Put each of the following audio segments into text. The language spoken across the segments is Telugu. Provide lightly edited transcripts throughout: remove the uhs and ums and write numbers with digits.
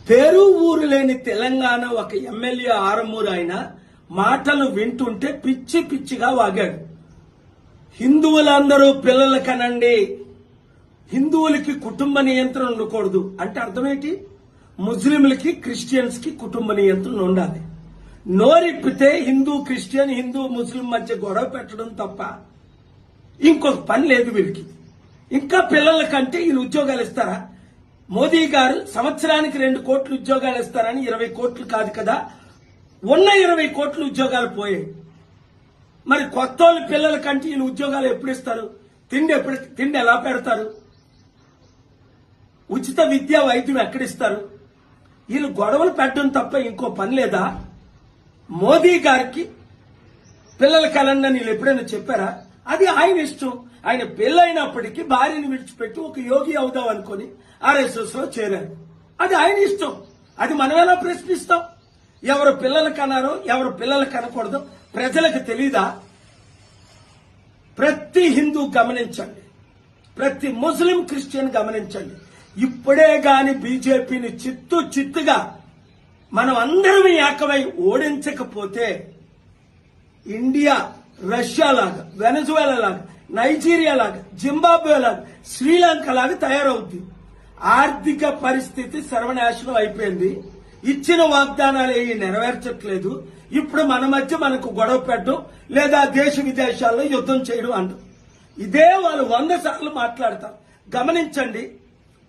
పేరు ఊరు లేని తెలంగాణ ఒక ఎమ్మెల్యే ఆరమూరు ఆయన మాటలు వింటుంటే పిచ్చి పిచ్చిగా వాగాడు. హిందువులందరూ పిల్లలు కనండి, హిందువులకి కుటుంబ నియంత్రణ ఉండకూడదు అంటే అర్థమేంటి? ముస్లింలకి క్రిస్టియన్స్ కి కుటుంబ నియంత్రణ ఉండాలి. నోరిప్పితే హిందూ క్రిస్టియన్, హిందూ ముస్లిం మధ్య గొడవ పెట్టడం తప్ప ఇంకొక పని లేదు వీరికి. ఇంకా పిల్లల కంటే ఈయన ఉద్యోగాలు ఇస్తారా? మోదీ గారు సంవత్సరానికి 2 కోట్ల ఉద్యోగాలు ఇస్తారని 20 కోట్లు కాదు కదా, ఉన్న 20 కోట్ల ఉద్యోగాలు పోయాయి. మరి కొత్త పిల్లల కంటే ఈయన ఉద్యోగాలు ఎప్పుడు ఇస్తారు? తిండి ఎలా పెడతారు? ఉచిత విద్య వైద్యం ఎక్కడిస్తారు? వీళ్ళు గొడవలు పెట్టడం తప్ప ఇంకో పని లేదా? మోదీ గారికి పిల్లల కలండి వీళ్ళు ఎప్పుడైనా చెప్పారా? అది ఆయన ఇష్టం. ఆయన పెళ్ళైనప్పటికీ భార్యను విడిచిపెట్టి ఒక యోగి అవుదాం అనుకుని RSS లో చేరారు. అది ఆయన ఇష్టం. అది మనం ఎలా ప్రశ్నిస్తాం? ఎవరు పిల్లలు కన్నారో ఎవరు పిల్లలు కనకూడదో ప్రజలకు తెలీదా? ప్రతి హిందూ గమనించండి, ప్రతి ముస్లిం క్రిస్టియన్ గమనించండి. ఇప్పుడే గాని బీజేపీని చిత్తుగా మనం అందరం ఏకమై ఓడించకపోతే ఇండియా రష్యా లాగా, వెనజువేలా లాగా, నైజీరియా లాగా, జింబాబ్వే లాగా, శ్రీలంక లాగా తయారవుద్ది. ఆర్థిక పరిస్థితి సర్వనాశనం అయిపోయింది. ఇచ్చిన వాగ్దానాలు ఏవి నెరవేర్చట్లేదు. ఇప్పుడు మన మధ్య మనకు గొడవ పెట్టడం లేదా దేశ విదేశాల్లో యుద్ధం చేయడం అంటారు. ఇదే వాళ్ళు 100 సార్లు మాట్లాడతారు. గమనించండి,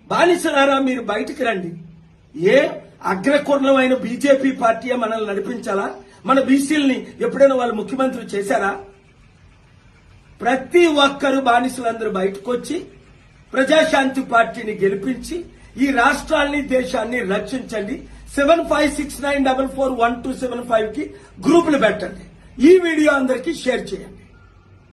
బానిసలారా మీరు బయటికి రండి. ఏ అగ్రకుర్ణమైన బీజేపీ పార్టీయే మనల్ని నడిపించాలా? మన బీసీలని ఎప్పుడైనా వాళ్ళు ముఖ్యమంత్రి చేశారా? ప్రతి ఒక్కరు బానిసలందరూ బయటకు వచ్చి ప్రజాశాంతి పార్టీని గెలిపించి ఈ రాష్ట్రాన్ని దేశాన్ని రక్షించండి. 7569441275 కి గ్రూపులు పెట్టండి. ఈ వీడియో అందరికీ షేర్ చేయండి.